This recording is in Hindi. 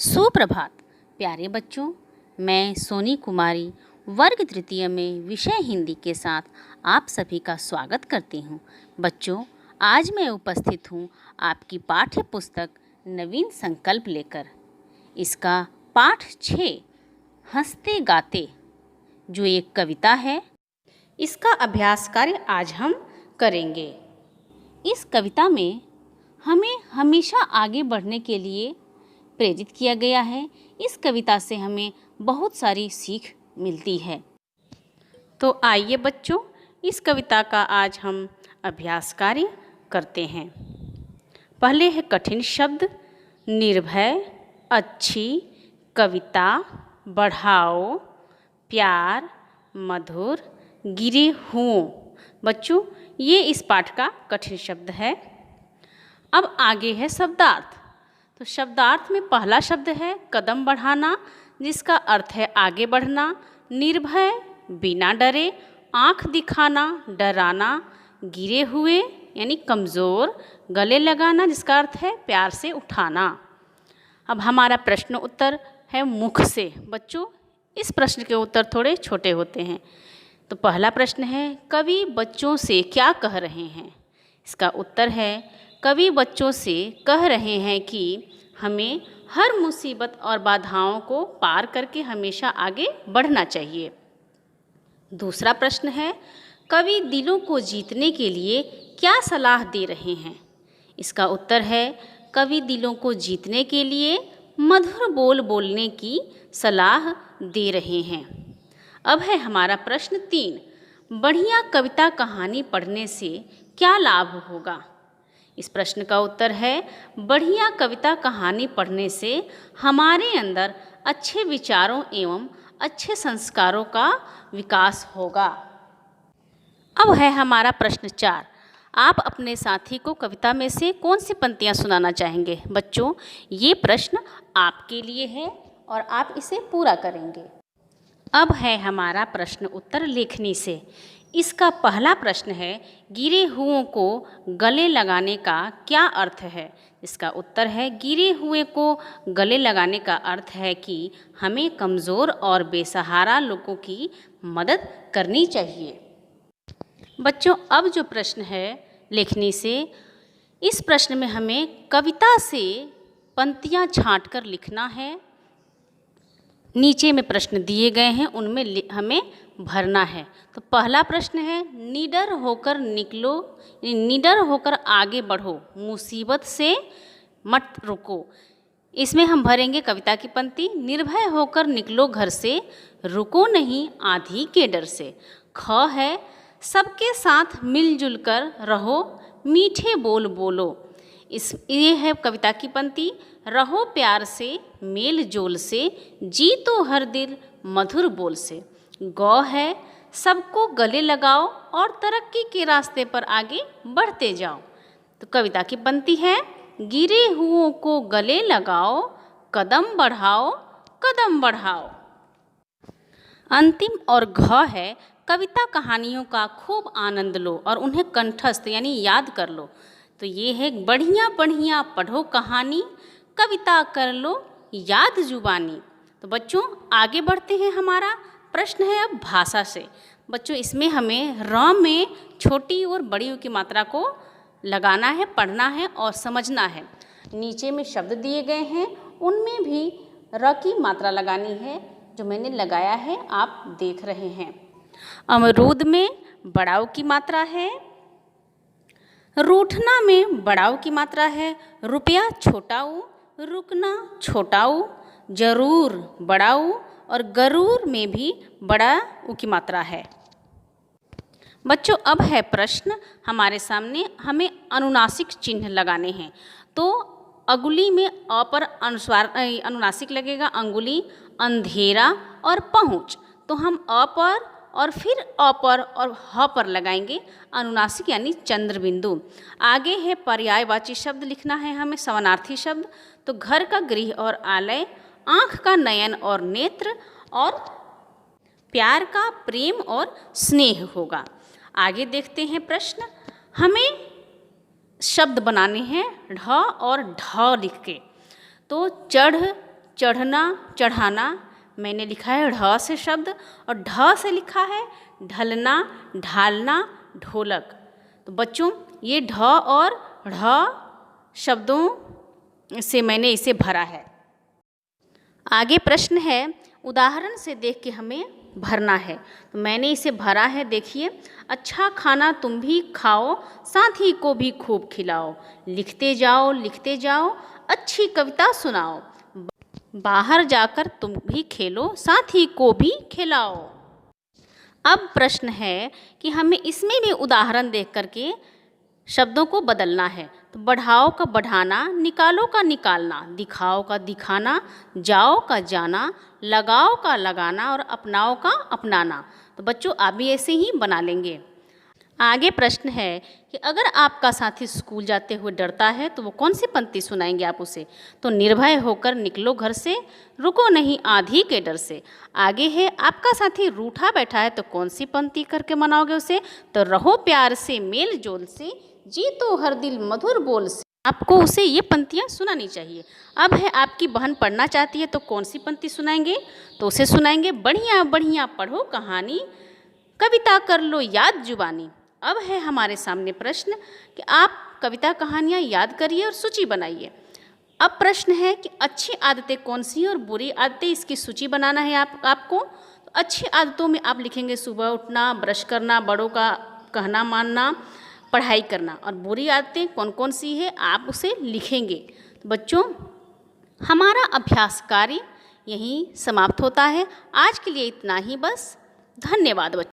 सुप्रभात प्यारे बच्चों, मैं सोनी कुमारी वर्ग तृतीय में विषय हिंदी के साथ आप सभी का स्वागत करती हूँ। बच्चों, आज मैं उपस्थित हूँ आपकी पाठ्य पुस्तक नवीन संकल्प लेकर। इसका पाठ 6 हंसते गाते, जो एक कविता है, इसका अभ्यास कार्य आज हम करेंगे। इस कविता में हमें हमेशा आगे बढ़ने के लिए प्रेरित किया गया है। इस कविता से हमें बहुत सारी सीख मिलती है। तो आइए बच्चों, इस कविता का आज हम अभ्यास कार्य करते हैं। पहले है कठिन शब्द, निर्भय, अच्छी, कविता, बढ़ाओ, प्यार, मधुर, गिरे हुओं। बच्चों, ये इस पाठ का कठिन शब्द है। अब आगे है शब्दार्थ। तो शब्दार्थ में पहला शब्द है कदम बढ़ाना, जिसका अर्थ है आगे बढ़ना। निर्भय, बिना डरे, आँख दिखाना, डराना। गिरे हुए यानी कमज़ोर, गले लगाना, जिसका अर्थ है प्यार से उठाना। अब हमारा प्रश्न उत्तर है मुख से। बच्चों, इस प्रश्न के उत्तर थोड़े छोटे होते हैं। तो पहला प्रश्न है कवि बच्चों से क्या कह रहे हैं। इसका उत्तर है कवि बच्चों से कह रहे हैं कि हमें हर मुसीबत और बाधाओं को पार करके हमेशा आगे बढ़ना चाहिए। दूसरा प्रश्न है कवि दिलों को जीतने के लिए क्या सलाह दे रहे हैं। इसका उत्तर है कवि दिलों को जीतने के लिए मधुर बोल बोलने की सलाह दे रहे हैं। अब है हमारा प्रश्न 3, बढ़िया कविता कहानी पढ़ने से क्या लाभ होगा। इस प्रश्न का उत्तर है बढ़िया कविता कहानी पढ़ने से हमारे अंदर अच्छे विचारों एवं अच्छे संस्कारों का विकास होगा। अब है हमारा प्रश्न 4, आप अपने साथी को कविता में से कौन सी पंक्तियाँ सुनाना चाहेंगे। बच्चों, ये प्रश्न आपके लिए है और आप इसे पूरा करेंगे। अब है हमारा प्रश्न उत्तर लेखनी से। इसका पहला प्रश्न है गिरे हुओं को गले लगाने का क्या अर्थ है। इसका उत्तर है गिरे हुए को गले लगाने का अर्थ है कि हमें कमज़ोर और बेसहारा लोगों की मदद करनी चाहिए। बच्चों, अब जो प्रश्न है लेखनी से, इस प्रश्न में हमें कविता से पंक्तियाँ छांटकर लिखना है। नीचे में प्रश्न दिए गए हैं, उनमें हमें भरना है। तो पहला प्रश्न है निडर होकर निकलो, निडर होकर आगे बढ़ो, मुसीबत से मत रुको। इसमें हम भरेंगे कविता की पंक्ति, निर्भय होकर निकलो घर से, रुको नहीं आंधी के डर से। ख है सबके साथ मिलजुल कर रहो, मीठे बोल बोलो। ये है कविता की पंक्ति, रहो प्यार से मेल जोल से, जीतो हर दिल मधुर बोल से। गौ है सबको गले लगाओ और तरक्की के रास्ते पर आगे बढ़ते जाओ। तो कविता की पंक्ति है गिरे हुओं को गले लगाओ, कदम बढ़ाओ, कदम बढ़ाओ। अंतिम और घ है कविता कहानियों का खूब आनंद लो और उन्हें कंठस्थ यानी याद कर लो। तो ये है बढ़िया बढ़िया पढ़ो कहानी, कविता कर लो याद जुबानी। तो बच्चों, आगे बढ़ते हैं। हमारा प्रश्न है अब भाषा से। बच्चों, इसमें हमें र में छोटी और बड़ी की मात्रा को लगाना है, पढ़ना है और समझना है। नीचे में शब्द दिए गए हैं, उनमें भी र की मात्रा लगानी है, जो मैंने लगाया है आप देख रहे हैं। अमरूद में बड़ाव की मात्रा है, रूठना में बड़ाव की मात्रा है, रुपया छोटाऊ, रुकना छोटाऊ, जरूर बड़ाऊ और गरूर में भी बड़ा ऊ की मात्रा है। बच्चों, अब है प्रश्न हमारे सामने, हमें अनुनासिक चिन्ह लगाने हैं। तो अगुली में अ पर अनुनासिक लगेगा, अंगुली, अंधेरा और पहुँच। तो हम अ पर और फिर अ पर और ह पर लगाएंगे अनुनासिक यानी चंद्र बिंदु। आगे है पर्यायवाची शब्द लिखना है हमें, समानार्थी शब्द। तो घर का गृह और आलय, आँख का नयन और नेत्र, और प्यार का प्रेम और स्नेह होगा। आगे देखते हैं प्रश्न, हमें शब्द बनाने हैं ढ और ढ लिख के। तो चढ़, चढ़ना, चढ़ाना। मैंने लिखा है ढ से शब्द और ढ से लिखा है ढलना, ढालना, ढोलक। तो बच्चों ये ढ और ढ शब्दों से मैंने इसे भरा है। आगे प्रश्न है, उदाहरण से देख के हमें भरना है। तो मैंने इसे भरा है, देखिए। अच्छा खाना तुम भी खाओ, साथी को भी खूब खिलाओ, लिखते जाओ, अच्छी कविता सुनाओ, बाहर जाकर तुम भी खेलो, साथी को भी खिलाओ। अब प्रश्न है कि हमें इसमें भी उदाहरण देख करके शब्दों को बदलना है। तो बढ़ाओ का बढ़ाना, निकालो का निकालना, दिखाओ का दिखाना, जाओ का जाना, लगाओ का लगाना और अपनाओ का अपनाना। तो बच्चों आप भी ऐसे ही बना लेंगे। आगे प्रश्न है कि अगर आपका साथी स्कूल जाते हुए डरता है तो वो कौन सी पंक्ति सुनाएंगे आप उसे? तो निर्भय होकर निकलो घर से, रुको नहीं आंधी के डर से। आगे है, आपका साथी रूठा बैठा है तो कौन सी पंक्ति करके मनाओगे उसे? तो रहो प्यार से मेल जोल से, जीतो हर दिल मधुर बोल से। आपको उसे ये पंक्तियाँ सुनानी चाहिए। अब है, आपकी बहन पढ़ना चाहती है तो कौन सी पंक्ति सुनाएंगे? तो उसे सुनाएंगे बढ़िया बढ़िया पढ़ो कहानी, कविता कर लो याद जुबानी। अब है हमारे सामने प्रश्न कि आप कविता कहानियाँ याद करिए और सूची बनाइए। अब प्रश्न है कि अच्छी आदतें कौन सी और बुरी आदतें, इसकी सूची बनाना है आपको। तो अच्छी आदतों में आप लिखेंगे सुबह उठना, ब्रश करना, बड़ों का कहना मानना, पढ़ाई करना। और बुरी आदतें कौन कौन सी है आप उसे लिखेंगे। तो बच्चों हमारा अभ्यास कार्य यहीं समाप्त होता है। आज के लिए इतना ही बस। धन्यवाद बच्चों।